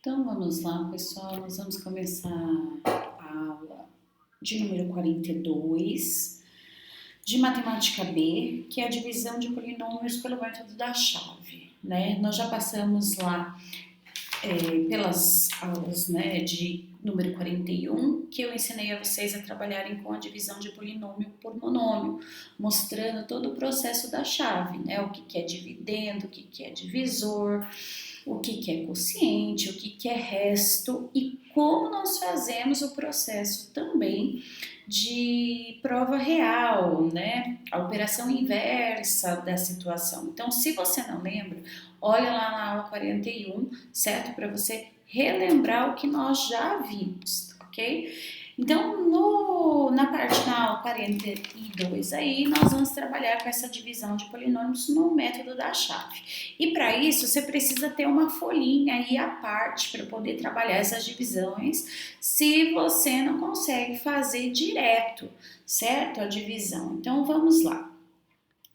Então vamos lá, pessoal, nós vamos começar a aula de número 42 de matemática B, que é a divisão de polinômios pelo método da chave, né? Nós já passamos lá pelas aulas, né, de número 41, que eu ensinei a vocês a trabalharem com a divisão de polinômio por monômio, mostrando todo o processo da chave, né? O que é dividendo, o que é divisor, o que é quociente, o que é resto e como nós fazemos o processo também de prova real, né? A operação inversa da situação. Então, se você não lembra, olha lá na aula 41, certo? Para você relembrar o que nós já vimos, ok? Então, na aula 42 aí, nós vamos trabalhar com essa divisão de polinômios no método da chave. E para isso, você precisa ter uma folhinha aí à parte para poder trabalhar essas divisões, se você não consegue fazer direto, certo? A divisão. Então, vamos lá.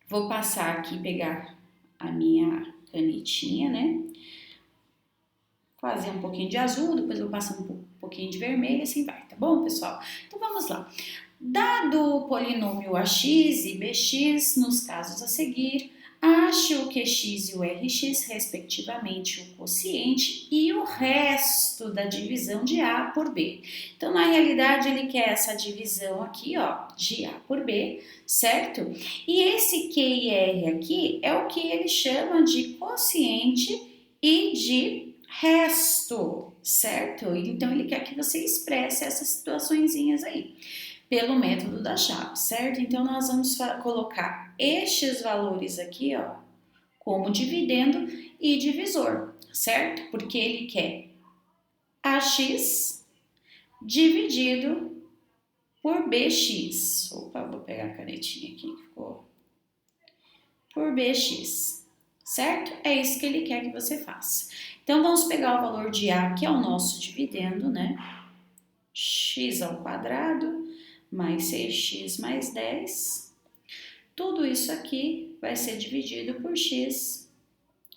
Vou passar aqui, pegar a minha canetinha, né? Fazer um pouquinho de azul, depois eu passo um pouquinho de vermelho, assim vai, tá bom, pessoal? Então vamos lá. Dado o polinômio ax e bx, nos casos a seguir, ache o qx e o rx, respectivamente, o quociente e o resto da divisão de a por b. Então, na realidade, ele quer essa divisão aqui, ó, de a por b, certo? E esse q e r aqui é o que ele chama de quociente e de resto, certo? Então, ele quer que você expresse essas situaçõezinhas aí, pelo método da chave, certo? Então, nós vamos colocar estes valores aqui, ó, como dividendo e divisor, certo? Porque ele quer ax dividido por bx. Opa, vou pegar a canetinha aqui que ficou. Por bx, certo? É isso que ele quer que você faça. Então, vamos pegar o valor de a, que é o nosso dividendo, né? X ao quadrado mais 6x mais 10. Tudo isso aqui vai ser dividido por x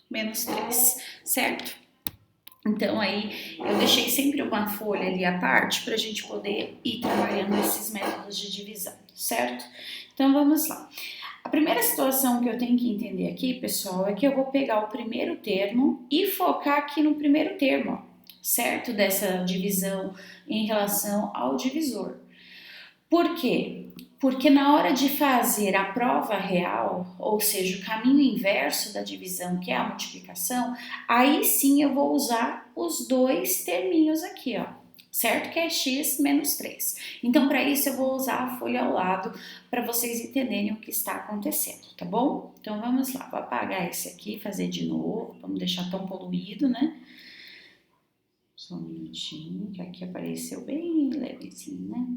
menos 3, certo? Então, aí, eu deixei sempre uma folha ali à parte para a gente poder ir trabalhando esses métodos de divisão, certo? Então, vamos lá. A primeira situação que eu tenho que entender aqui, pessoal, é que eu vou pegar o primeiro termo e focar aqui no primeiro termo, ó, certo? Dessa divisão em relação ao divisor. Por quê? Porque na hora de fazer a prova real, ou seja, o caminho inverso da divisão, que é a multiplicação, aí sim eu vou usar os dois terminhos aqui, ó, certo? Que é x menos 3. Então, para isso, eu vou usar a folha ao lado para vocês entenderem o que está acontecendo, tá bom? Então, vamos lá. Vou apagar esse aqui, fazer de novo, vamos deixar tão poluído, né? Só um minutinho, que aqui apareceu bem levezinho, né?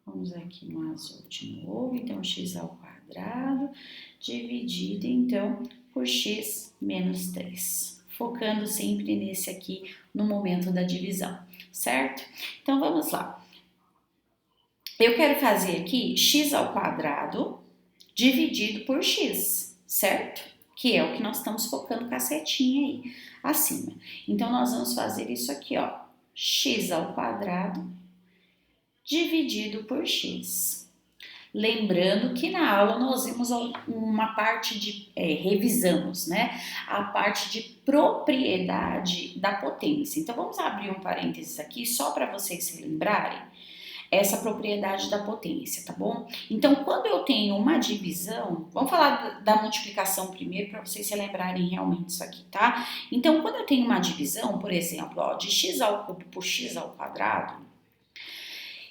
Vamos aqui no azul de novo, então x ao quadrado dividido então por x menos 3, focando sempre nesse aqui no momento da divisão, certo? Então vamos lá. Eu quero fazer aqui x ao quadrado dividido por x, certo? Que é o que nós estamos focando com a setinha aí acima. Então nós vamos fazer isso aqui, ó, x ao quadrado dividido por x. Lembrando que na aula nós vimos uma parte de, revisamos, né? A parte de propriedade da potência. Então, vamos abrir um parênteses aqui só para vocês se lembrarem essa propriedade da potência, tá bom? Então, quando eu tenho uma divisão, vamos falar da multiplicação primeiro para vocês se lembrarem realmente isso aqui, tá? Então, quando eu tenho uma divisão, por exemplo, ó, de x ao cubo por x ao quadrado,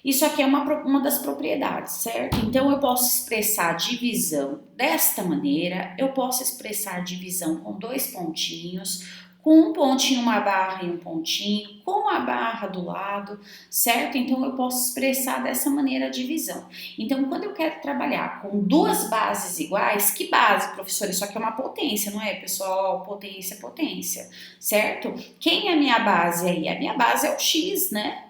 isso aqui é uma das propriedades, certo? Então, eu posso expressar divisão desta maneira, eu posso expressar divisão com dois pontinhos, com um pontinho, uma barra e um pontinho, com a barra do lado, certo? Então, eu posso expressar dessa maneira a divisão. Então, quando eu quero trabalhar com duas bases iguais, que base, professor? Isso aqui é uma potência, não é, pessoal? Potência, potência, certo? Quem é a minha base aí? A minha base é o x, né?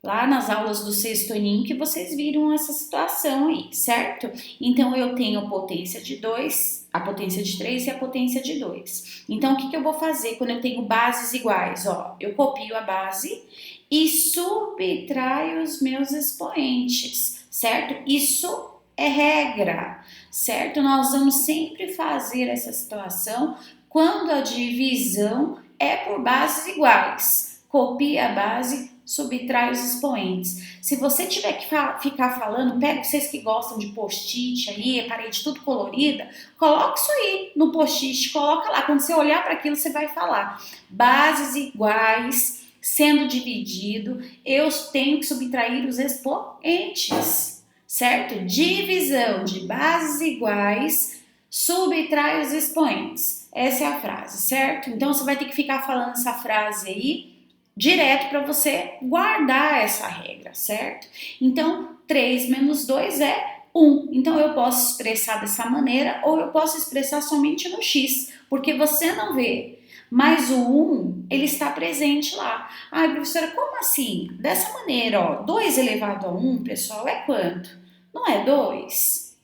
Lá nas aulas do sexto aninho que vocês viram essa situação aí, certo? Então, eu tenho potência de 2 A potência de 3 e a potência de 2. Então, o que eu vou fazer quando eu tenho bases iguais? Ó, eu copio a base e subtraio os meus expoentes, certo? Isso é regra, certo? Nós vamos sempre fazer essa situação quando a divisão é por bases iguais. Copia a base, subtrai os expoentes. Se você tiver que ficar falando, pega vocês que gostam de post-it aí, a parede tudo colorida, coloca isso aí no post-it, coloca lá. Quando você olhar para aquilo, você vai falar bases iguais, sendo dividido, eu tenho que subtrair os expoentes, certo? Divisão de bases iguais, subtrai os expoentes. Essa é a frase, certo? Então, você vai ter que ficar falando essa frase aí direto para você guardar essa regra, certo? Então, 3 menos 2 é 1. Então, eu posso expressar dessa maneira ou eu posso expressar somente no x, porque você não vê. Mas o 1, ele está presente lá. Ai, professora, como assim? Dessa maneira, ó, 2 elevado a 1, pessoal, é quanto? Não é 2?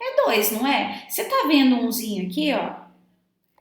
É 2, não é? Você tá vendo umzinho aqui, ó?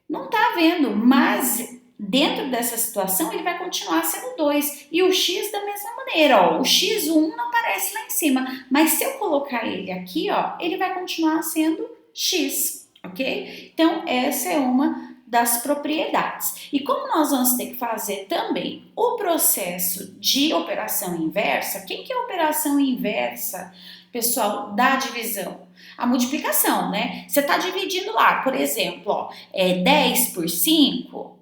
Não tá vendo, mas dentro dessa situação ele vai continuar sendo 2. E o x da mesma maneira, ó, o x1 não aparece lá em cima, mas se eu colocar ele aqui, ó, ele vai continuar sendo x, ok? Então, essa é uma das propriedades. E como nós vamos ter que fazer também o processo de operação inversa, quem que é a operação inversa, pessoal, da divisão? A multiplicação, né? Você está dividindo lá, por exemplo, ó, 10 por 5,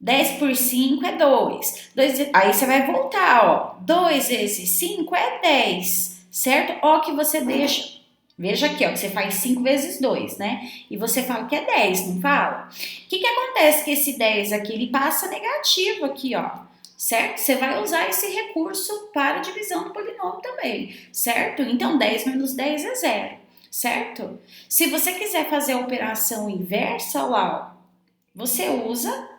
10 por 5 é 2. Aí você vai voltar, ó, 2 vezes 5 é 10, certo? Ó que você deixa, veja aqui, ó, que você faz 5 vezes 2, né? E você fala que é 10, não fala? O que acontece que esse 10 aqui, ele passa negativo aqui, ó, certo? Você vai usar esse recurso para a divisão do polinômio também, certo? Então, 10 menos 10 é 0. Certo? Se você quiser fazer a operação inversa, lá, ó, você usa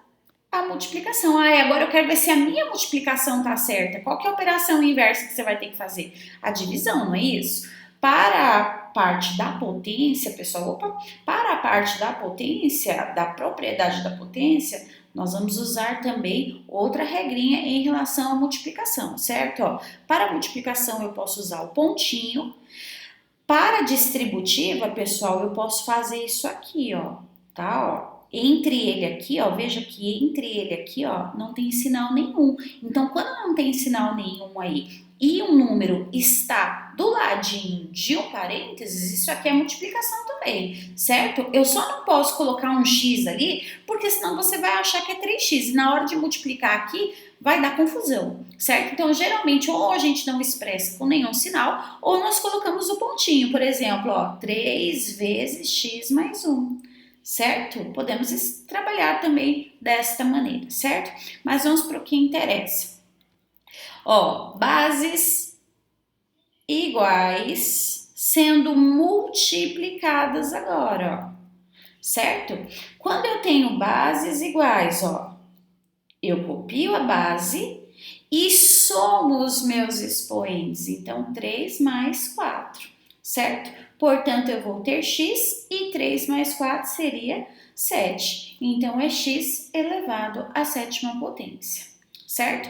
a multiplicação. Ah, agora eu quero ver se a minha multiplicação tá certa. Qual que é a operação inversa que você vai ter que fazer? A divisão, não é isso? Para a parte da potência, pessoal, para a parte da potência, da propriedade da potência, nós vamos usar também outra regrinha em relação à multiplicação, certo? Ó, para a multiplicação eu posso usar o pontinho. Para a distributiva, pessoal, eu posso fazer isso aqui, ó, tá? Ó, entre ele aqui, ó, veja que entre ele aqui, ó, não tem sinal nenhum. Então, quando não tem sinal nenhum aí e um número está do ladinho de um parênteses, isso aqui é multiplicação também, certo? Eu só não posso colocar um x ali, porque senão você vai achar que é 3x. E na hora de multiplicar aqui, vai dar confusão, certo? Então, geralmente, ou a gente não expressa com nenhum sinal, ou nós colocamos o pontinho, por exemplo, ó, 3 vezes x mais 1, certo? Podemos trabalhar também desta maneira, certo? Mas vamos para o que interessa. Ó, bases iguais sendo multiplicadas agora, ó, certo? Quando eu tenho bases iguais, ó, eu copio a base e somo os meus expoentes. Então, 3 mais 4, certo? Portanto, eu vou ter x e 3 mais 4 seria 7. Então, é x elevado à sétima potência, certo?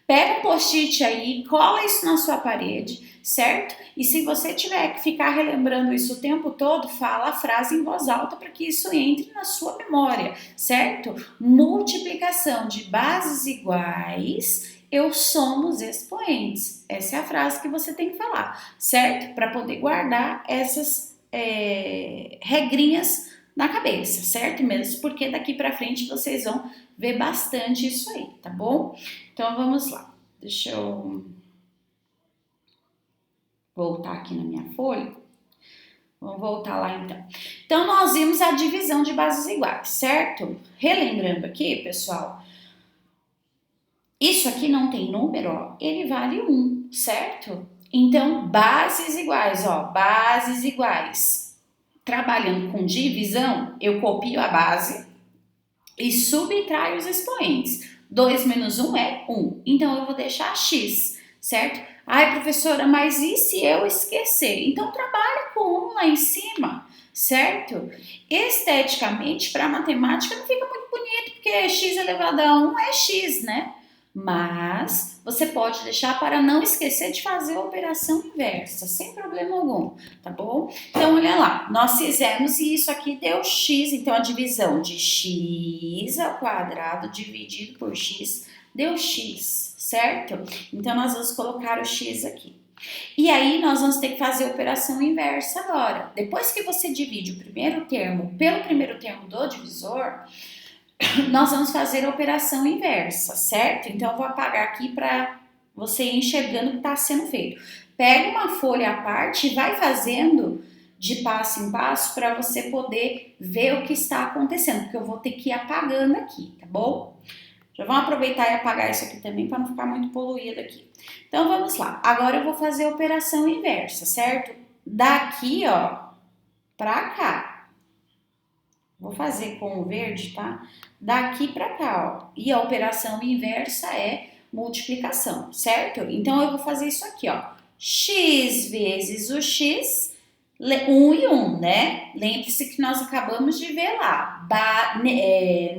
Pega um post-it aí, cola isso na sua parede, certo? E se você tiver que ficar relembrando isso o tempo todo, fala a frase em voz alta para que isso entre na sua memória, certo? Multiplicação de bases iguais, eu somo os expoentes. Essa é a frase que você tem que falar, certo? Para poder guardar essas regrinhas na cabeça, certo? Mesmo porque daqui para frente vocês vão ver bastante isso aí, tá bom? Então, vamos lá. Deixa eu voltar aqui na minha folha. Vamos voltar lá, então. Então, nós vimos a divisão de bases iguais, certo? Relembrando aqui, pessoal, isso aqui não tem número, ó, ele vale 1, certo? Então, bases iguais, ó, bases iguais. Trabalhando com divisão, eu copio a base e subtraio os expoentes. 2 menos 1 é 1. Então, eu vou deixar x, certo? Ai, professora, mas e se eu esquecer? Então, trabalha com 1 lá em cima, certo? Esteticamente, para matemática não fica muito bonito, porque x elevado a 1 é x, né? Mas você pode deixar para não esquecer de fazer a operação inversa, sem problema algum, tá bom? Então, olha lá, nós fizemos e isso aqui deu x, então a divisão de x ao quadrado dividido por x deu x, certo? Então, nós vamos colocar o x aqui. E aí, nós vamos ter que fazer a operação inversa agora. Depois que você divide o primeiro termo pelo primeiro termo do divisor, nós vamos fazer a operação inversa, certo? Então, eu vou apagar aqui para você ir enxergando o que está sendo feito. Pega uma folha à parte e vai fazendo de passo em passo para você poder ver o que está acontecendo, porque eu vou ter que ir apagando aqui, tá bom? Já vamos aproveitar e apagar isso aqui também para não ficar muito poluído aqui. Então, vamos lá. Agora eu vou fazer a operação inversa, certo? Daqui, ó, para cá. Vou fazer com o verde, tá? Daqui para cá, ó. E a operação inversa é multiplicação, certo? Então, eu vou fazer isso aqui, ó. X vezes o x, 1 e 1, né? Lembre-se que nós acabamos de ver lá.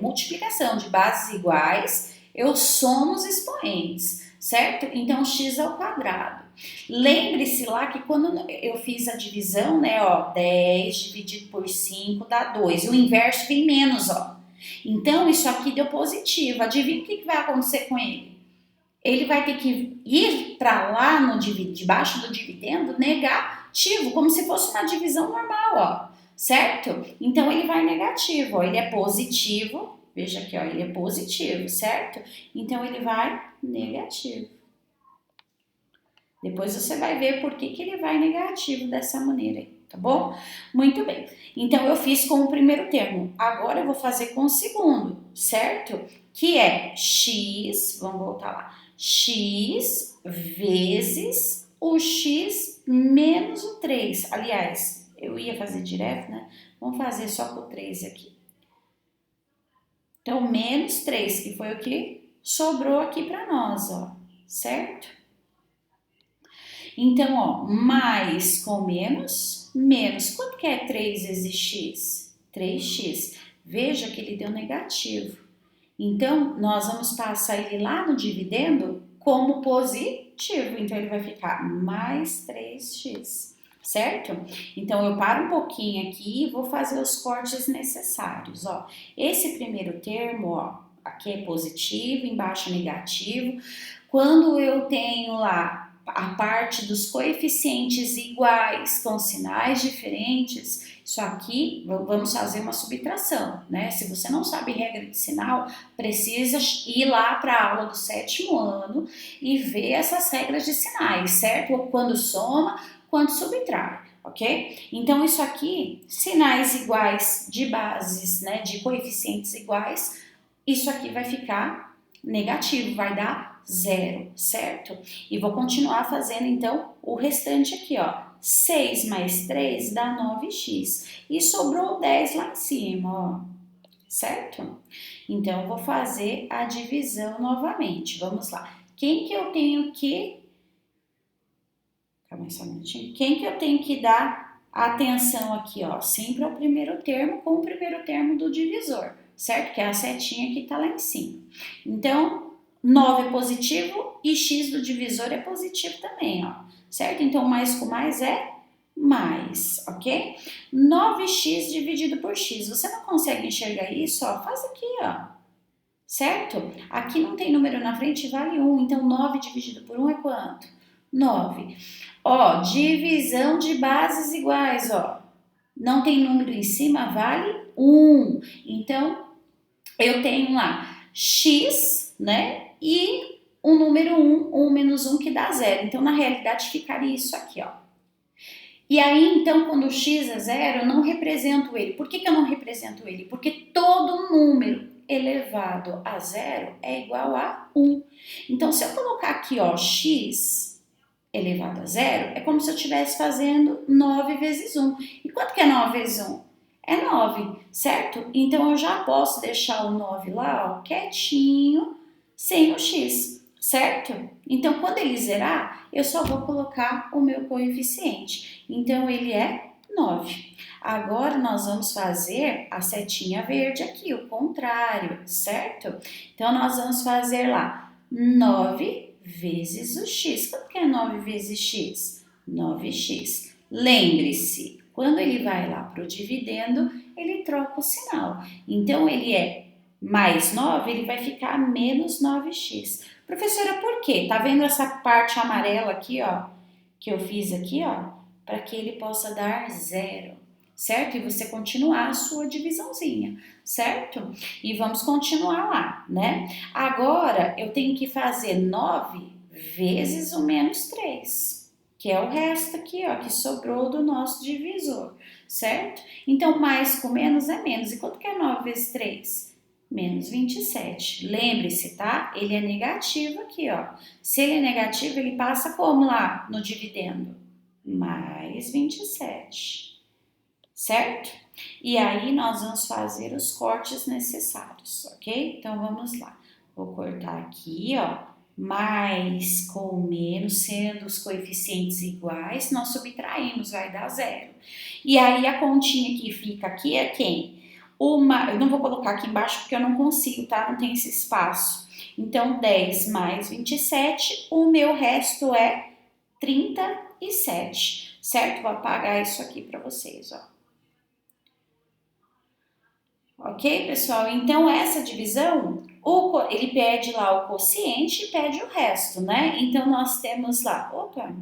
Multiplicação de bases iguais, eu somo os expoentes, certo? Então, x ao quadrado. Lembre-se lá que quando eu fiz a divisão, né, ó, 10 dividido por 5 dá 2. O inverso vem menos, ó. Então, isso aqui deu positivo. Adivinha o que vai acontecer com ele? Ele vai ter que ir para lá no debaixo do dividendo negativo, como se fosse uma divisão normal, ó. Certo? Então, ele vai negativo, ó. Ele é positivo. Veja aqui, ó, ele é positivo, certo? Então, ele vai negativo. Depois você vai ver por que ele vai negativo dessa maneira aí, tá bom? Muito bem. Então, eu fiz com o primeiro termo. Agora, eu vou fazer com o segundo, certo? Que é x, vamos voltar lá, x vezes o x menos o 3. Aliás, eu ia fazer direto, né? Vamos fazer só com o 3 aqui. Então, menos 3, que foi o que sobrou aqui para nós, ó, certo? Então, ó, mais com menos, menos. Quanto que é 3 vezes x? 3x. Veja que ele deu negativo. Então, nós vamos passar ele lá no dividendo como positivo. Então, ele vai ficar mais 3x, certo? Então, eu paro um pouquinho aqui e vou fazer os cortes necessários, ó. Esse primeiro termo, ó, aqui é positivo, embaixo é negativo. Quando eu tenho lá a parte dos coeficientes iguais com sinais diferentes, isso aqui, vamos fazer uma subtração, né? Se você não sabe regra de sinal, precisa ir lá para a aula do 7º ano e ver essas regras de sinais, certo? Ou quando soma, quando subtrai, ok? Então, isso aqui, sinais iguais de bases, né? De coeficientes iguais, isso aqui vai ficar negativo, vai dar 0, certo? E vou continuar fazendo, então, o restante aqui, ó. 6 mais 3 dá 9x. E sobrou 10 lá em cima, ó. Certo? Então, eu vou fazer a divisão novamente. Vamos lá. Quem que eu tenho que... Calma aí só um minutinho. Quem que eu tenho que dar atenção aqui, ó? Sempre ao primeiro termo com o primeiro termo do divisor, certo? Que é a setinha que tá lá em cima. Então, 9 é positivo e x do divisor é positivo também, ó. Certo? Então, mais com mais é mais, ok? 9x dividido por x. Você não consegue enxergar isso, ó? Faz aqui, ó. Certo? Aqui não tem número na frente, vale 1. Então, 9 dividido por 1 é quanto? 9. Ó, divisão de bases iguais, ó. Não tem número em cima, vale 1. Então, eu tenho lá x, né? E o número 1 menos 1 que dá 0. Então, na realidade, ficaria isso aqui, ó. E aí, então, quando o x é 0, eu não represento ele. Por que eu não represento ele? Porque todo número elevado a 0 é igual a 1. Então, se eu colocar aqui, ó, x elevado a 0, é como se eu estivesse fazendo 9 vezes 1. E quanto que é 9 vezes 1? É 9, certo? Então, eu já posso deixar o 9 lá, ó, quietinho, sem o x, certo? Então, quando ele zerar, eu só vou colocar o meu coeficiente. Então, ele é 9. Agora nós vamos fazer a setinha verde aqui, o contrário, certo? Então nós vamos fazer lá 9 vezes o x. Quanto que é 9 vezes x? 9x. Lembre-se, quando ele vai lá para o dividendo, ele troca o sinal. Então ele é mais 9, ele vai ficar menos 9x. Professora, por quê? Tá vendo essa parte amarela aqui, ó? Que eu fiz aqui, ó? Para que ele possa dar zero, certo? E você continuar a sua divisãozinha, certo? E vamos continuar lá, né? Agora, eu tenho que fazer 9 vezes o menos 3, que é o resto aqui, ó, que sobrou do nosso divisor, certo? Então, mais com menos é menos. E quanto que é 9 vezes 3? Menos 27. Lembre-se, tá? Ele é negativo aqui, ó. Se ele é negativo, ele passa como lá no dividendo? Mais 27, certo? E aí nós vamos fazer os cortes necessários, ok? Então vamos lá. Vou cortar aqui, ó, mais com menos, sendo os coeficientes iguais, nós subtraímos, vai dar zero. E aí a continha que fica aqui é quem? Eu não vou colocar aqui embaixo porque eu não consigo, tá? Não tem esse espaço. Então 10 mais 27, o meu resto é 37, certo? Vou apagar isso aqui para vocês, ó. Ok, pessoal? Então, essa divisão, ele pede lá o quociente e pede o resto, né? Então, nós temos lá... Opa!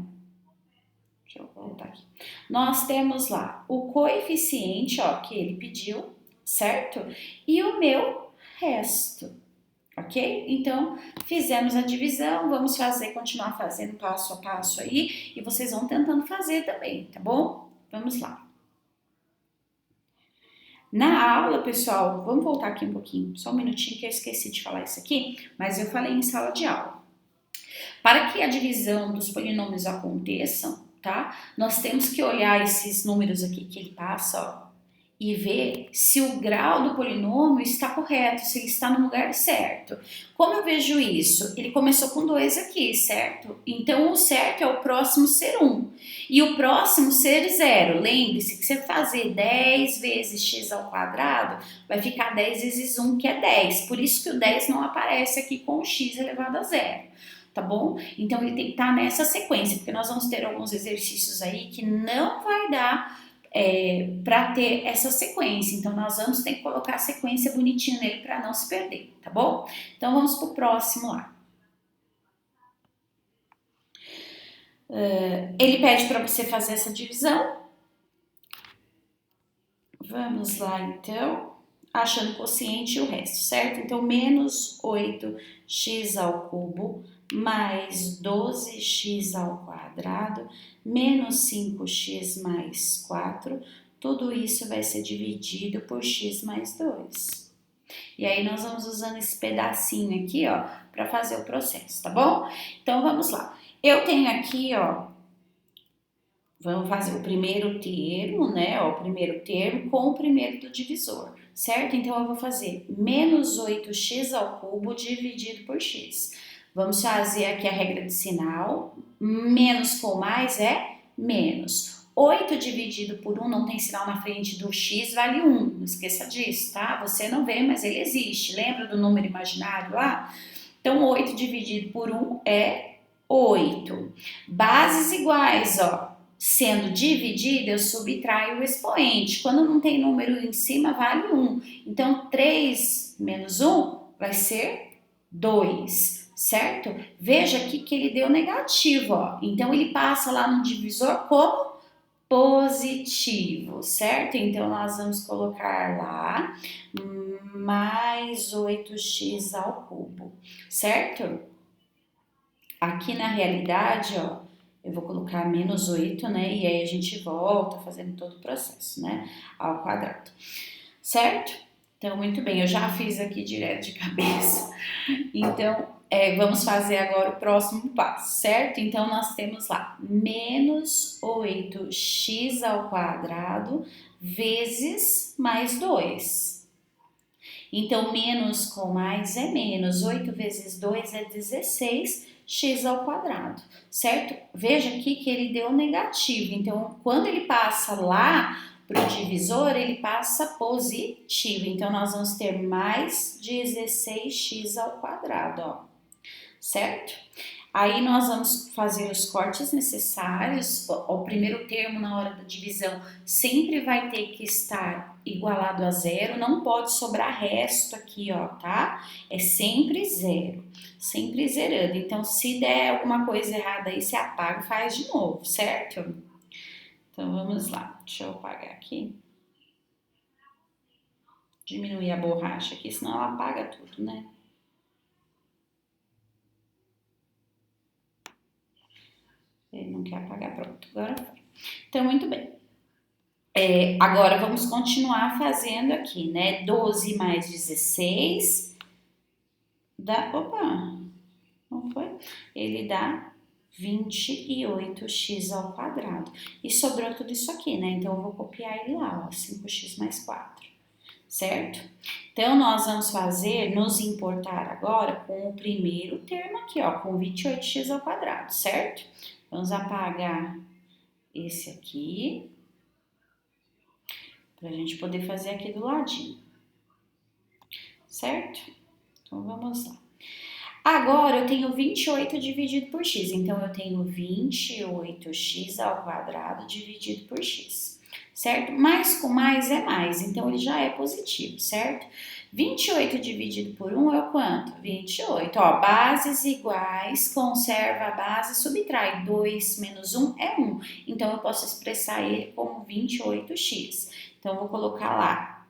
Deixa eu voltar aqui. Nós temos lá o coeficiente, ó, que ele pediu, certo? E o meu resto. Ok? Então, fizemos a divisão, vamos continuar fazendo passo a passo aí, e vocês vão tentando fazer também, tá bom? Vamos lá. Na aula, pessoal, vamos voltar aqui um pouquinho, só um minutinho que eu esqueci de falar isso aqui, mas eu falei em sala de aula. Para que a divisão dos polinômios aconteça, tá? Nós temos que olhar esses números aqui que ele passa, ó, e ver se o grau do polinômio está correto, se ele está no lugar certo. Como eu vejo isso? Ele começou com 2 aqui, certo? Então, o certo é o próximo ser 1 e o próximo ser 0. Lembre-se que se fazer 10 vezes x ao quadrado, vai ficar 10 vezes 1, que é 10. Por isso que o 10 não aparece aqui com o x elevado a 0. Tá bom? Então, ele tem que estar nessa sequência, porque nós vamos ter alguns exercícios aí que não vai dar para ter essa sequência. Então, nós vamos ter que colocar a sequência bonitinha nele para não se perder, tá bom? Então, vamos pro próximo lá. Ele pede para você fazer essa divisão. Vamos lá, então. Achando o quociente e o resto, certo? Então, menos 8x ao cubo mais 12x ao quadrado menos 5x mais 4, tudo isso vai ser dividido por x mais 2. E aí nós vamos usando esse pedacinho aqui, ó, para fazer o processo, tá bom? Então vamos lá. Eu tenho aqui, ó, vamos fazer o primeiro termo, né? Ó, o primeiro termo com o primeiro do divisor, certo? Então eu vou fazer menos 8x ao cubo dividido por x. Vamos fazer aqui a regra de sinal. Menos com mais é menos. 8 dividido por 1 não tem sinal na frente do x, vale 1. Não esqueça disso, tá? Você não vê, mas ele existe. Lembra do número imaginário lá? Então, 8 dividido por 1 é 8. Bases iguais, ó. Sendo dividida, eu subtraio o expoente. Quando não tem número em cima, vale 1. Então, 3 menos 1 vai ser 2, certo? Veja aqui que ele deu negativo, ó. Então, ele passa lá no divisor como positivo, certo? Então, nós vamos colocar lá mais 8x ao cubo, certo? Aqui na realidade, ó, eu vou colocar menos 8, né? E aí a gente volta fazendo todo o processo, né? Ao quadrado, certo? Então, muito bem, eu já fiz aqui direto de cabeça. Então, vamos fazer agora o próximo passo, certo? Então, nós temos lá menos 8x ao quadrado vezes mais 2. Então, menos com mais é menos. 8 vezes 2 é 16, x ao quadrado, certo? Veja aqui que ele deu negativo. Então, quando ele passa lá para o divisor, ele passa positivo. Então, nós vamos ter mais 16x ao quadrado, ó, certo? Aí nós vamos fazer os cortes necessários. O primeiro termo na hora da divisão sempre vai ter que estar igualado a zero, não pode sobrar resto aqui, ó, tá? É sempre zero, sempre zerando. Então, se der alguma coisa errada aí, você apaga e faz de novo, certo? Então, vamos lá. Deixa eu apagar aqui. Diminuir a borracha aqui, senão ela apaga tudo, né? Ele não quer apagar, pronto, agora foi. Então, muito bem. Agora, vamos continuar fazendo aqui, né? 12 mais 16 dá... Opa, não foi? Ele dá 28x ao quadrado. E sobrou tudo isso aqui, né? Então, eu vou copiar ele lá, ó, 5x mais 4, certo? Então, nós vamos nos importar agora com o primeiro termo aqui, ó, com 28x ao quadrado, certo? Vamos apagar esse aqui, para a gente poder fazer aqui do ladinho, certo? Então, vamos lá. Agora, eu tenho 28 dividido por x, então eu tenho 28x ao quadrado dividido por x, certo? Mais com mais é mais, então ele já é positivo, certo? 28 dividido por 1 é o quanto? 28. Ó, bases iguais, conserva a base, subtrai. 2 menos 1 é 1. Então, eu posso expressar ele como 28x. Então, eu vou colocar lá,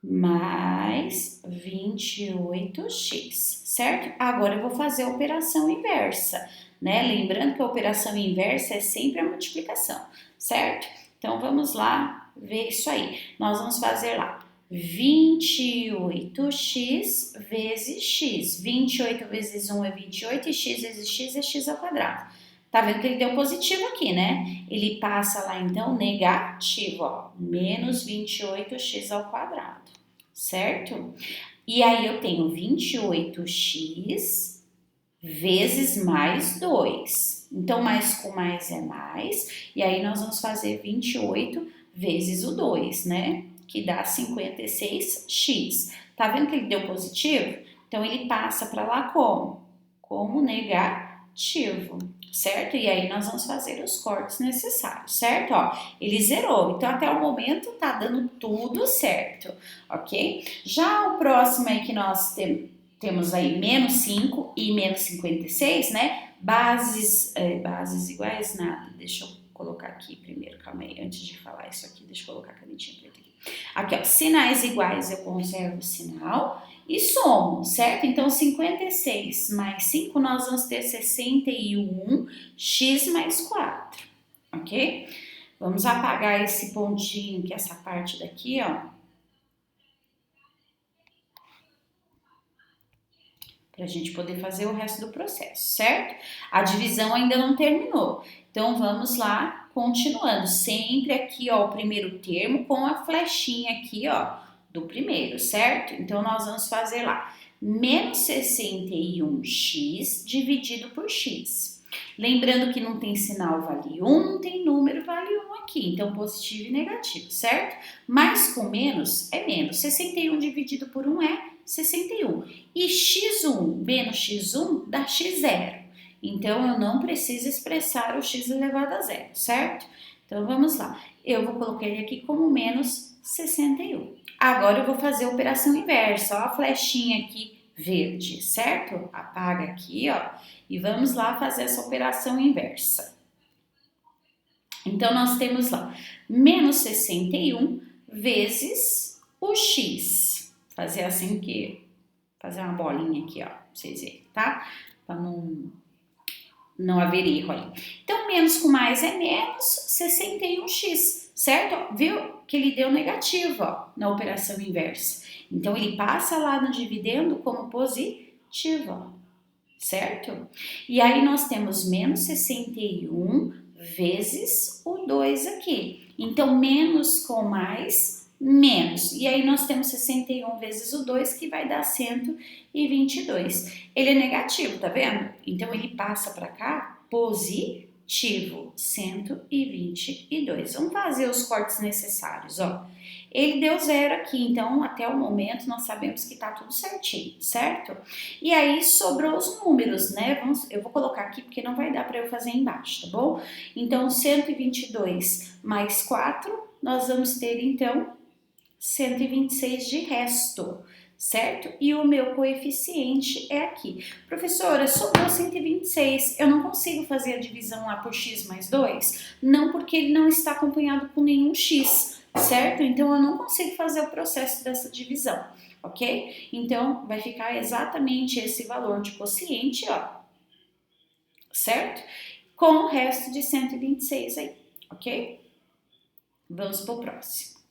mais 28x, certo? Agora, eu vou fazer a operação inversa, né? Lembrando que a operação inversa é sempre a multiplicação, certo? Então, vamos lá ver isso aí. Nós vamos fazer lá 28x vezes x. 28 vezes 1 é 28 e x vezes x é x ao quadrado. Tá vendo que ele deu positivo aqui, né? Ele passa lá, então, negativo, ó. Menos 28x ao quadrado, certo? E aí, eu tenho 28x vezes mais 2. Então, mais com mais é mais. E aí, nós vamos fazer 28 vezes o 2, né? Que dá 56x. Tá vendo que ele deu positivo? Então, ele passa para lá como? Como negativo, certo? E aí, nós vamos fazer os cortes necessários, certo? Ó, ele zerou. Então, até o momento, tá dando tudo certo, ok? Já o próximo aí que nós temos aí menos 5 e menos 56, né? Bases iguais, nada. Deixa eu colocar aqui primeiro, calma aí, antes de falar isso aqui, deixa eu colocar a canetinha preta aqui. Aqui, ó, sinais iguais, eu conservo o sinal e somo, certo? Então, 56 mais 5, nós vamos ter 61x mais 4, ok? Vamos apagar esse pontinho, que é essa parte daqui, ó, para a gente poder fazer o resto do processo, certo? A divisão ainda não terminou, então vamos lá, continuando, sempre aqui, ó, o primeiro termo com a flechinha aqui, ó, do primeiro, certo? Então, nós vamos fazer lá, menos 61x dividido por x. Lembrando que não tem sinal vale 1, não tem número vale 1 aqui, então positivo e negativo, certo? Mais com menos é menos, 61 dividido por 1 é 61. E x1 menos x1 dá x0. Então, eu não preciso expressar o x elevado a zero, certo? Então, vamos lá. Eu vou colocar ele aqui como menos 61. Agora, eu vou fazer a operação inversa. Ó, a flechinha aqui verde, certo? Apaga aqui, ó. E vamos lá fazer essa operação inversa. Então, nós temos lá menos 61 vezes o x. Fazer assim que... Fazer uma bolinha aqui, ó, pra vocês verem, tá? Pra não haver erro ali. Então, menos com mais é menos 61x, certo? Viu que ele deu negativo, ó, na operação inversa. Então, ele passa lá no dividendo como positivo, ó, certo? E aí, nós temos menos 61 vezes o 2 aqui. Então, menos com mais menos. E aí nós temos 61 vezes o 2, que vai dar 122. Ele é negativo, tá vendo? Então ele passa para cá positivo, 122. Vamos fazer os cortes necessários, ó. Ele deu 0 aqui, então até o momento nós sabemos que tá tudo certinho, certo? E aí sobrou os números, né? Eu vou colocar aqui porque não vai dar para eu fazer embaixo, tá bom? Então 122 mais 4, nós vamos ter então 126 de resto, certo? E o meu coeficiente é aqui. Professora, sobrou 126, eu não consigo fazer a divisão lá por x mais 2? Não, porque ele não está acompanhado com nenhum x, certo? Então eu não consigo fazer o processo dessa divisão, ok? Então vai ficar exatamente esse valor de quociente, ó, certo? Com o resto de 126 aí, ok? Vamos pro próximo.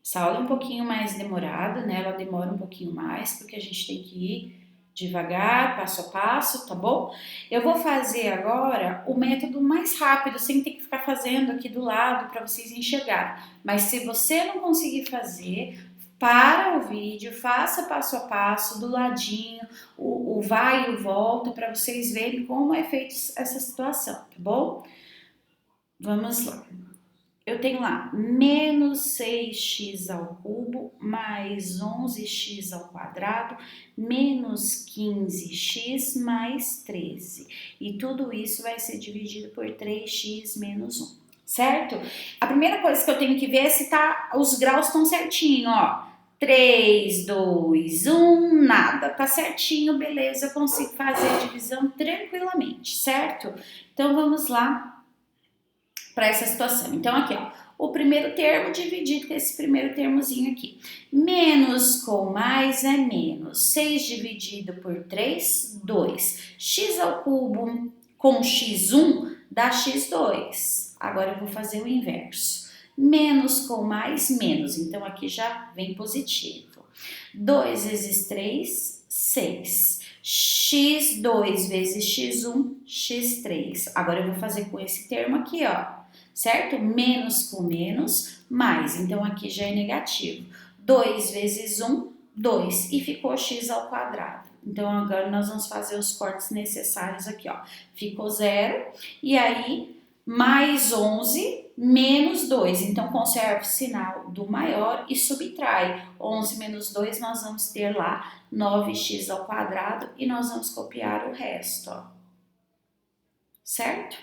Essa aula é um pouquinho mais demorada, né? Ela demora um pouquinho mais, porque a gente tem que ir devagar, passo a passo, tá bom? Eu vou fazer agora o método mais rápido, sem ter que ficar fazendo aqui do lado para vocês enxergarem. Mas se você não conseguir fazer, para o vídeo, faça passo a passo, do ladinho, o vai e o volta, para vocês verem como é feita essa situação, tá bom? Vamos lá. Eu tenho lá menos 6x ao cubo mais 11x ao quadrado menos 15x mais 13. E tudo isso vai ser dividido por 3x menos 1, certo? A primeira coisa que eu tenho que ver é se os graus estão certinho, ó. 3, 2, 1, nada. Tá certinho, beleza, eu consigo fazer a divisão tranquilamente, certo? Então vamos lá para essa situação. Então, aqui, ó, o primeiro termo dividido com esse primeiro termozinho aqui. Menos com mais é menos. 6 dividido por 3, 2. X ao cubo com x1 dá x2. Agora eu vou fazer o inverso. Menos com mais, menos. Então, aqui já vem positivo. 2 vezes 3, 6. x2 vezes x1, x3. Agora eu vou fazer com esse termo aqui, ó. Certo? Menos com menos, mais. Então, aqui já é negativo. 2 vezes 1, 2. E ficou x ao quadrado. Então, agora nós vamos fazer os cortes necessários aqui, ó. Ficou 0. E aí, mais 11, menos 2. Então, conserva o sinal do maior e subtrai. 11 menos 2, nós vamos ter lá 9x ao quadrado. E nós vamos copiar o resto, ó. Certo?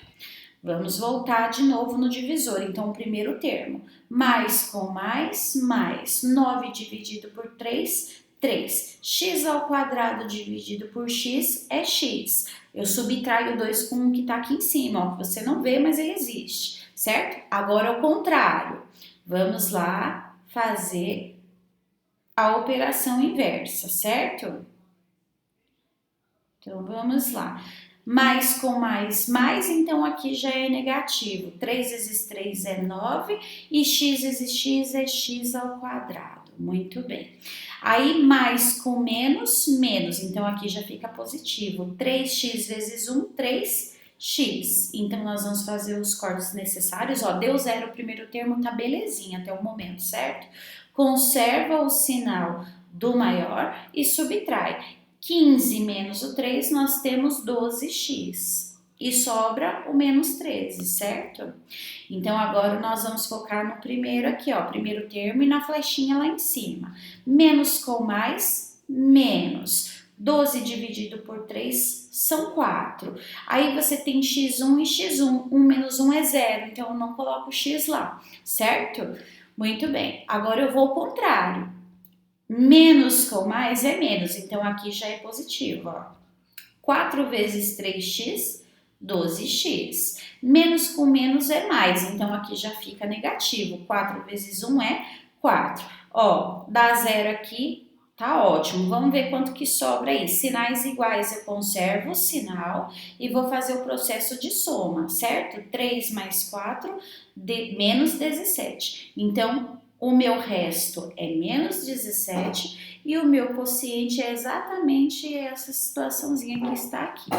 Vamos voltar de novo no divisor. Então, o primeiro termo, mais com mais, mais. 9 dividido por 3, 3. X ao quadrado dividido por x é x. Eu subtraio 2 com o que está aqui em cima, ó, que você não vê, mas ele existe, certo? Agora, ao contrário. Vamos lá fazer a operação inversa, certo? Então, vamos lá. Mais com mais, mais, então aqui já é negativo. 3 vezes 3 é 9 e x vezes x é x ao quadrado. Muito bem. Aí, mais com menos, menos. Então, aqui já fica positivo. 3x vezes 1, 3x. Então, nós vamos fazer os cortes necessários. Ó, deu 0 o primeiro termo, tá belezinha até o momento, certo? Conserva o sinal do maior e subtrai. 15 menos o 3, nós temos 12x. E sobra o menos 13, certo? Então, agora nós vamos focar no primeiro aqui, ó. Primeiro termo e na flechinha lá em cima. Menos com mais, menos. 12 dividido por 3 são 4. Aí você tem x1 e x1. 1 menos 1 é 0, então eu não coloco x lá, certo? Muito bem. Agora eu vou ao contrário. Menos com mais é menos, então aqui já é positivo, ó. 4 vezes 3x, 12x. Menos com menos é mais, então aqui já fica negativo. 4 vezes 1 é 4. Ó, dá 0 aqui, tá ótimo. Vamos ver quanto que sobra aí. Sinais iguais, eu conservo o sinal e vou fazer o processo de soma, certo? 3 mais 4, menos 17. Então, o meu resto é menos 17 e o meu quociente é exatamente essa situaçãozinha que está aqui,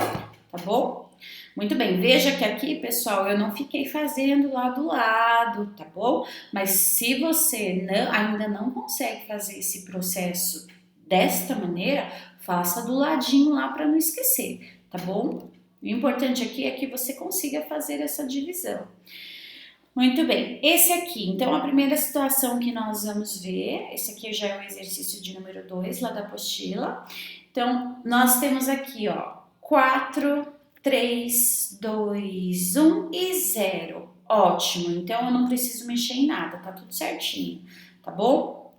tá bom? Muito bem, veja que aqui, pessoal, eu não fiquei fazendo lado a lado, tá bom? Mas se você ainda não consegue fazer esse processo desta maneira, faça do ladinho lá para não esquecer, tá bom? O importante aqui é que você consiga fazer essa divisão. Muito bem, esse aqui, então a primeira situação que nós vamos ver, esse aqui já é o exercício de número 2 lá da apostila. Então, nós temos aqui, ó, 4, 3, 2, 1 e 0. Ótimo, então eu não preciso mexer em nada, tá tudo certinho, tá bom?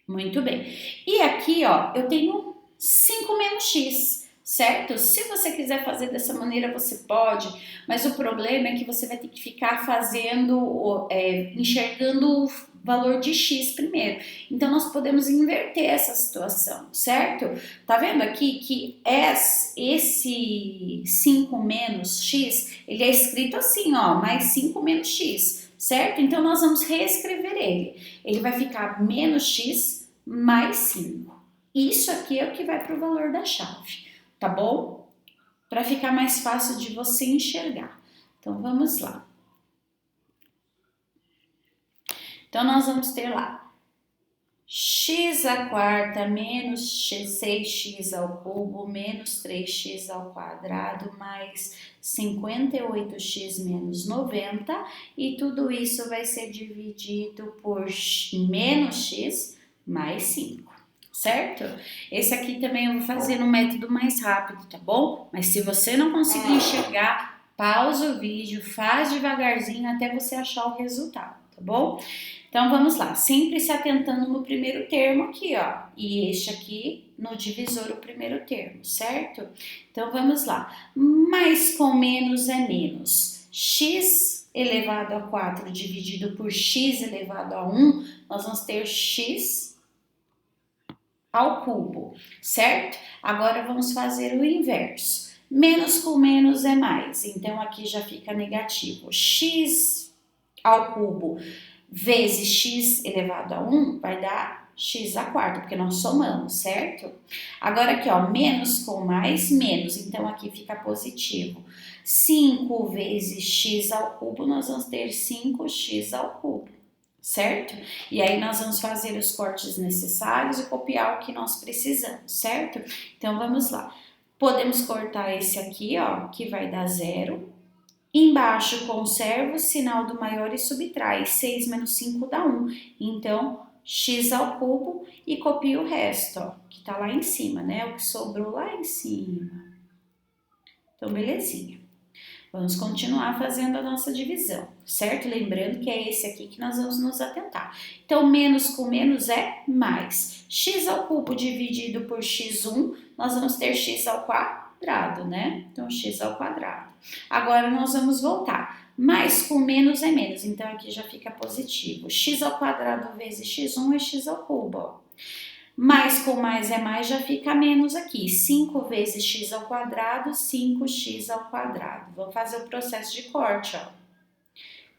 Muito bem. E aqui, ó, eu tenho 5 menos x, certo? Se você quiser fazer dessa maneira, você pode, mas o problema é que você vai ter que ficar fazendo, enxergando o valor de x primeiro. Então, nós podemos inverter essa situação, certo? Tá vendo aqui que esse 5 menos x, ele é escrito assim, ó, mais 5 menos x, certo? Então, nós vamos reescrever ele. Ele vai ficar menos x mais 5. Isso aqui é o que vai para o valor da chave, tá bom? Para ficar mais fácil de você enxergar. Então, vamos lá. Então, nós vamos ter lá x à quarta menos 6x ao cubo menos 3x ao quadrado mais 58x menos 90, e tudo isso vai ser dividido por menos x mais 5, certo? Esse aqui também eu vou fazer no método mais rápido, tá bom? Mas se você não conseguir enxergar, pausa o vídeo, faz devagarzinho até você achar o resultado, tá bom? Então, vamos lá, sempre se atentando no primeiro termo aqui, ó, e este aqui no divisor o primeiro termo, certo? Então, vamos lá, mais com menos é menos. X elevado a 4 dividido por x elevado a 1, nós vamos ter x ao cubo, certo? Agora, vamos fazer o inverso. Menos com menos é mais, então aqui já fica negativo. X ao cubo vezes x elevado a 1 vai dar x à quarta, porque nós somamos, certo? Agora aqui, ó, menos com mais, menos, então aqui fica positivo. 5 vezes x ao cubo, nós vamos ter 5x ao cubo, certo? E aí nós vamos fazer os cortes necessários e copiar o que nós precisamos, certo? Então vamos lá. Podemos cortar esse aqui, ó, que vai dar 0. Embaixo, conserva o sinal do maior e subtrai. 6 menos 5 dá 1. Então, x ao cubo e copia o resto, ó, que tá lá em cima, né? O que sobrou lá em cima. Então, belezinha. Vamos continuar fazendo a nossa divisão, certo? Lembrando que é esse aqui que nós vamos nos atentar. Então, menos com menos é mais. X ao cubo dividido por x1, nós vamos ter x ao quadrado, né? Então, x ao quadrado. Agora, nós vamos voltar. Mais com menos é menos, então aqui já fica positivo. X ao quadrado vezes x1 é x ao cubo, ó. Mais com mais é mais, já fica menos aqui. 5 vezes x ao quadrado, 5x ao quadrado. Vamos fazer o processo de corte, ó.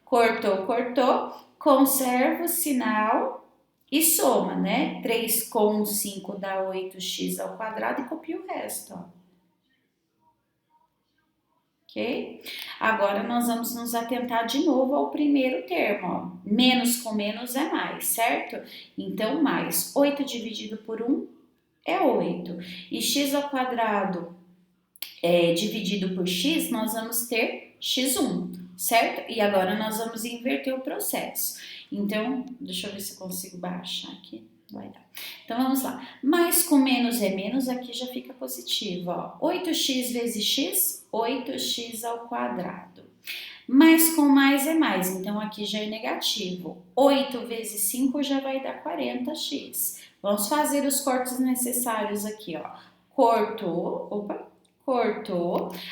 Cortou, cortou, conserva o sinal e soma, né? 3 com 5 dá 8x ao quadrado e copia o resto, ó. Ok? Agora, nós vamos nos atentar de novo ao primeiro termo, ó. Menos com menos é mais, certo? Então, mais 8 dividido por 1 é 8. E x ao quadrado dividido por x, nós vamos ter x1, certo? E agora, nós vamos inverter o processo. Então, deixa eu ver se eu consigo baixar aqui. Vai dar. Então, vamos lá. Mais com menos é menos, aqui já fica positivo, ó. 8x vezes x, 8x ao quadrado. Mais com mais é mais, então aqui já é negativo. 8 vezes 5 já vai dar 40x. Vamos fazer os cortes necessários aqui, ó. Cortou.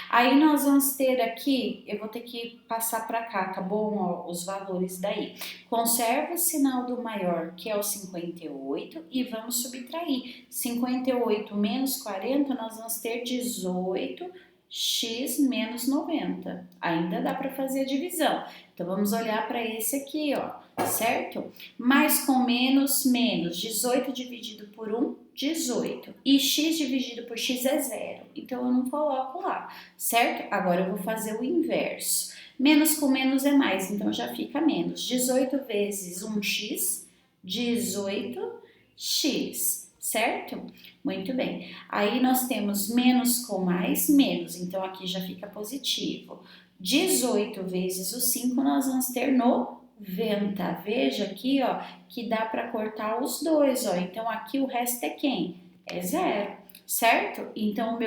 Aí nós vamos ter aqui, eu vou ter que passar para cá, tá bom? Ó, os valores daí. Conserva o sinal do maior, que é o 58, e vamos subtrair. 58 menos 40, nós vamos ter 18x menos 90. Ainda dá para fazer a divisão. Então, vamos olhar para esse aqui, ó, certo? Mais com menos, menos. 18 dividido por 1 18. E x dividido por x é 0. Então, eu não coloco lá, certo? Agora, eu vou fazer o inverso. Menos com menos é mais, então já fica menos. 18 vezes 1x, 18x, certo? Muito bem. Aí, nós temos menos com mais, menos. Então, aqui já fica positivo. 18 vezes o 5, nós vamos ter 90. Veja aqui, ó, que dá para cortar os dois, ó. Então, aqui o resto é quem? É 0, certo? Então, o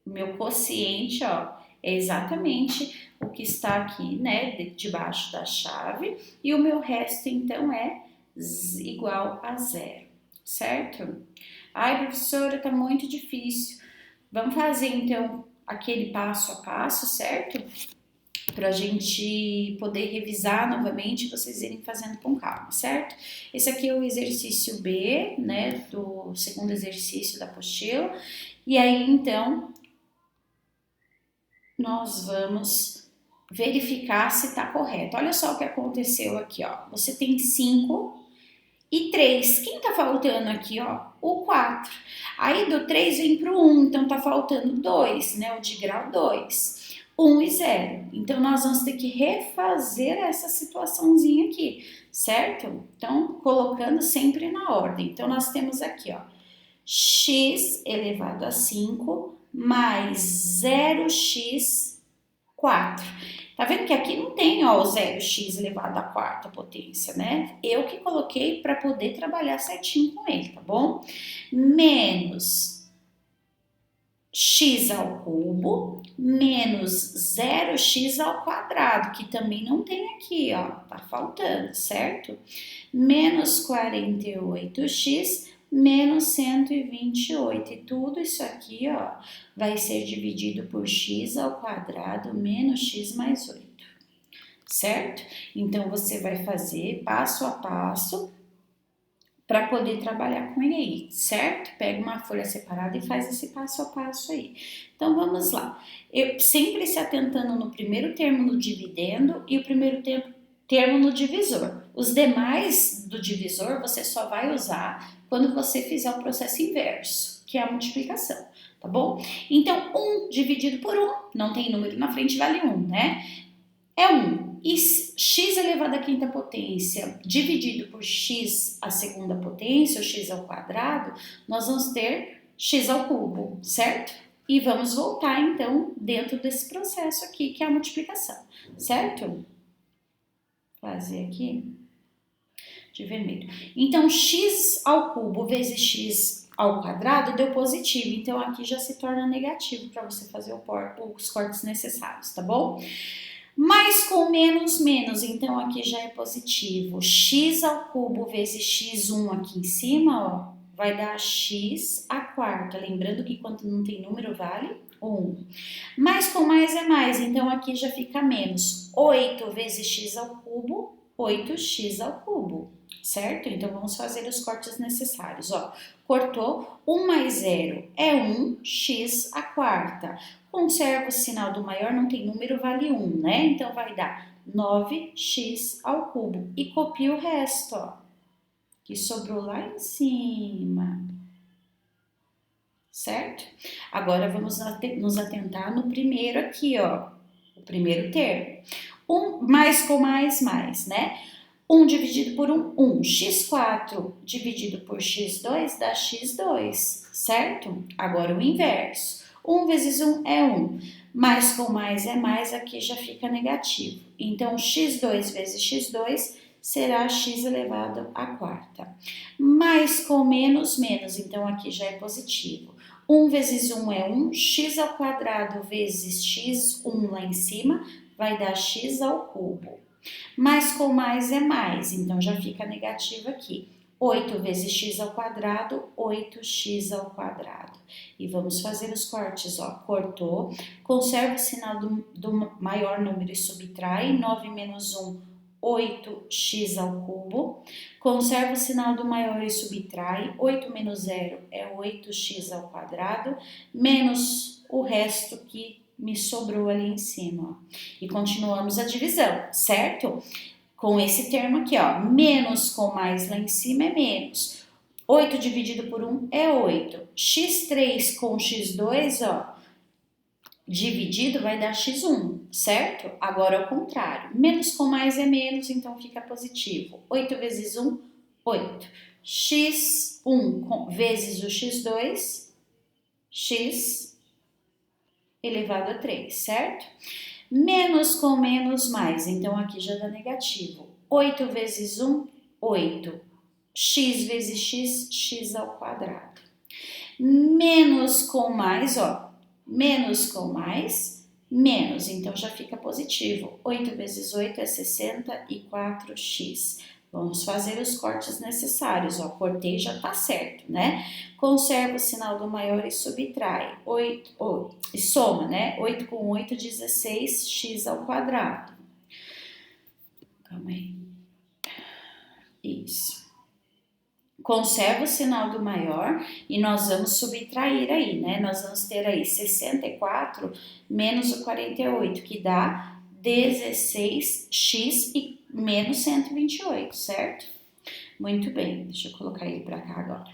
meu quociente, ó, é exatamente o que está aqui, né, debaixo da chave. E o meu resto, então, é igual a 0, certo? Ai, professora, tá muito difícil. Vamos fazer, então, aquele passo a passo, certo? Para a gente poder revisar novamente, vocês irem fazendo com calma, certo? Esse aqui é o exercício B, né, do segundo exercício da apostila. E aí, então, nós vamos verificar se está correto. Olha só o que aconteceu aqui, ó. Você tem 5 e 3. Quem tá faltando aqui, ó? O 4. Aí do 3 vem pro 1, então tá faltando 2, né? O de grau 2. 1 e 0. Então, nós vamos ter que refazer essa situaçãozinha aqui, certo? Então, colocando sempre na ordem. Então, nós temos aqui, ó, x elevado a 5 mais 0x 4. Tá vendo que aqui não tem, ó, o 0x elevado à quarta potência, né? Eu que coloquei para poder trabalhar certinho com ele, tá bom? Menos x ao cubo menos 0x ao quadrado, que também não tem aqui, ó, tá faltando, certo? Menos 48x menos 128, e tudo isso aqui, ó, vai ser dividido por x ao quadrado menos x mais 8, certo? Então, você vai fazer passo a passo para poder trabalhar com ele aí, certo? Pega uma folha separada e faz esse passo a passo aí. Então, vamos lá. Eu sempre se atentando no primeiro termo no dividendo e o primeiro termo no divisor. Os demais do divisor você só vai usar quando você fizer o processo inverso, que é a multiplicação, tá bom? Então, 1 dividido por 1, não tem número na frente, vale 1, né? É 1. E x elevado à quinta potência dividido por x à segunda potência, ou x ao quadrado, nós vamos ter x ao cubo, certo? E vamos voltar, então, dentro desse processo aqui, que é a multiplicação, certo? Fazer aqui de vermelho. Então, x ao cubo vezes x ao quadrado deu positivo, então aqui já se torna negativo para você fazer os cortes necessários, tá bom? Mais com menos, menos, então aqui já é positivo. X ao cubo vezes x1 aqui em cima, ó, vai dar x à quarta. Lembrando que quando não tem número, vale 1. Mais com mais é mais, então aqui já fica menos. 8 vezes x ao cubo, 8x ao cubo, certo? Então, vamos fazer os cortes necessários, ó. Cortou, 1 mais 0 é 1, x à quarta. Conserva o sinal do maior, não tem número, vale 1, né? Então, vai dar 9x ao cubo. E copia o resto, ó, que sobrou lá em cima, certo? Agora, vamos nos atentar no primeiro aqui, ó, o primeiro termo. 1 mais com mais, né? 1 dividido por 1, 1. x4 dividido por x2 dá x2, certo? Agora o inverso. 1 vezes 1 é 1. Mais com mais é mais, aqui já fica negativo. Então, x2 vezes x2 será x elevado à quarta. Mais com menos, menos. Então, aqui já é positivo. 1 vezes 1 é 1. X ao quadrado vezes x1 lá em cima vai dar x ao cubo. Mais com mais é mais, então já fica negativo aqui. 8 vezes x ao quadrado, 8x ao quadrado. E vamos fazer os cortes, ó. Cortou, conserva o sinal do maior número e subtrai. 9 menos 1, 8x ao cubo. Conserva o sinal do maior e subtrai. 8 menos 0 é 8x ao quadrado, menos o resto que me sobrou ali em cima, ó. E continuamos a divisão, certo? Com esse termo aqui, ó, menos com mais lá em cima é menos. 8 dividido por 1 é 8. x3 com x2, ó, dividido vai dar x1, certo? Agora é o contrário. Menos com mais é menos, então fica positivo. 8 vezes 1, 8. x1 vezes o x2, x elevado a 3, certo? Menos com menos mais, então aqui já dá negativo. 8 vezes 1, 8. X vezes x, x ao quadrado. Menos com mais, ó. Menos com mais, menos. Então já fica positivo. 8 vezes 8 é 64x. Vamos fazer os cortes necessários, ó. Cortei, já tá certo, né? Conserva o sinal do maior e subtrai. 8, e soma, né? 8 com 8, 16x ao quadrado. Calma aí. Isso. Conserva o sinal do maior e nós vamos subtrair aí, né? Nós vamos ter aí 64 menos o 48, que dá 16x e menos 128, certo? Muito bem, deixa eu colocar ele para cá agora.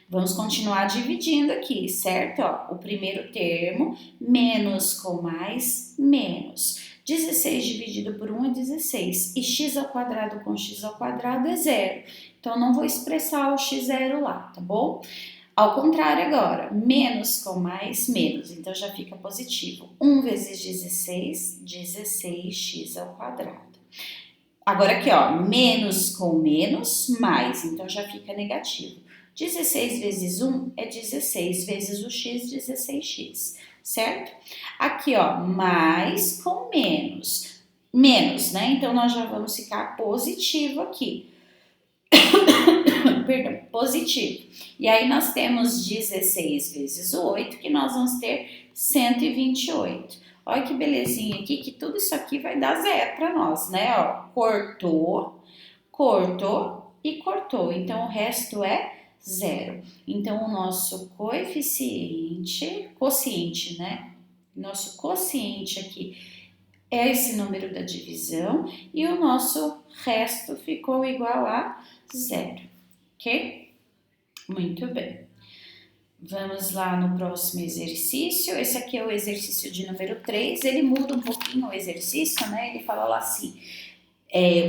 Vamos continuar dividindo aqui, certo? Ó, o primeiro termo, menos com mais, menos. 16 dividido por 1 é 16. E x ao quadrado com x ao quadrado é zero. Então, não vou expressar o x0 lá, tá bom? Ao contrário agora, menos com mais, menos. Então, já fica positivo. 1 vezes 16, 16x ao quadrado. Agora aqui, ó, menos com menos, mais. Então, já fica negativo. 16 vezes 1 é 16 vezes o x, 16x, certo? Aqui, ó, mais com menos. Menos, né? Então, nós já vamos ficar positivo aqui. Perdão, positivo. E aí, nós temos 16 vezes o 8, que nós vamos ter 128. Olha que belezinha aqui, que tudo isso aqui vai dar zero para nós, né? Ó, cortou, cortou e cortou. Então, o resto é zero. Então, o nosso quociente, né? Nosso quociente aqui é esse número da divisão e o nosso resto ficou igual a zero, ok? Muito bem. Vamos lá no próximo exercício. Esse aqui é o exercício de número 3. Ele muda um pouquinho o exercício, né? Ele fala lá assim: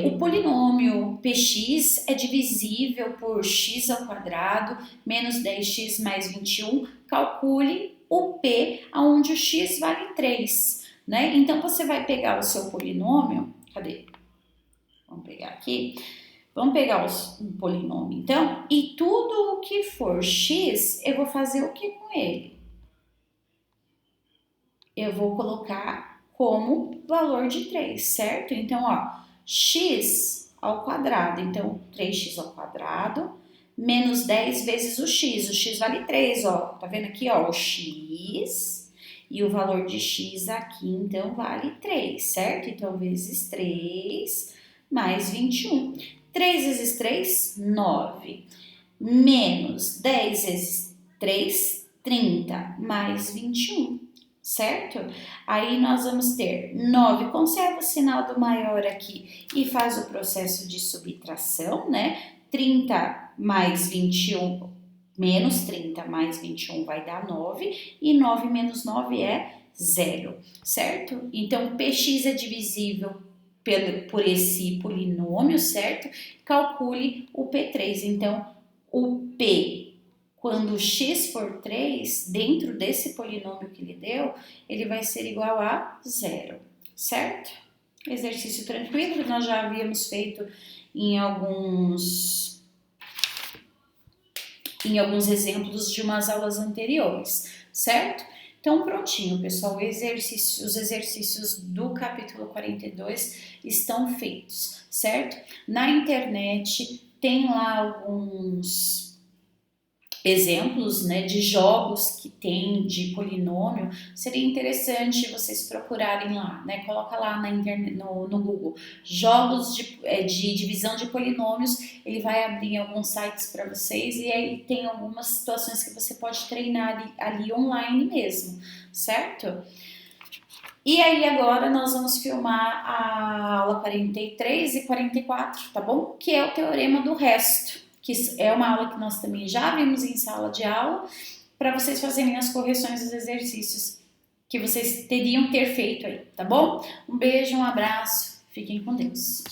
o polinômio px é divisível por x ao quadrado menos 10x mais 21. Calcule o p, onde o x vale 3, né? Então, você vai pegar o seu polinômio. Cadê? Vamos pegar aqui. Vamos pegar um polinômio, então, e tudo o que for x, eu vou fazer o que com ele? Eu vou colocar como valor de 3, certo? Então, ó, x ao quadrado, então 3x ao quadrado, menos 10 vezes o x vale 3, ó, tá vendo aqui, ó, o x e o valor de x aqui, então, vale 3, certo? Então, vezes 3 mais 21. 3 vezes 3, 9. Menos 10 vezes 3, 30. Mais 21, certo? Aí nós vamos ter 9. Conserva o sinal do maior aqui e faz o processo de subtração, né? 30 mais 21, menos 30 mais 21 vai dar 9. E 9 menos 9 é 0, certo? Então, px é divisível por esse polinômio, certo? Calcule o P3. Então, o P, quando x for 3, dentro desse polinômio que ele deu, ele vai ser igual a 0, certo? Exercício tranquilo, nós já havíamos feito em alguns exemplos de umas aulas anteriores, certo? Então, prontinho, pessoal, os exercícios do capítulo 42 estão feitos, certo? Na internet tem lá alguns exemplos, né, de jogos que tem de polinômio. Seria interessante vocês procurarem lá, né? Coloca lá na internet, no Google, jogos de divisão de polinômios. Ele vai abrir alguns sites para vocês e aí tem algumas situações que você pode treinar ali online mesmo, certo? E aí agora nós vamos filmar a aula 43 e 44, tá bom? Que é o teorema do resto, que é uma aula que nós também já vimos em sala de aula, para vocês fazerem as correções dos exercícios que vocês teriam ter feito aí, tá bom? Um beijo, um abraço, fiquem com Deus.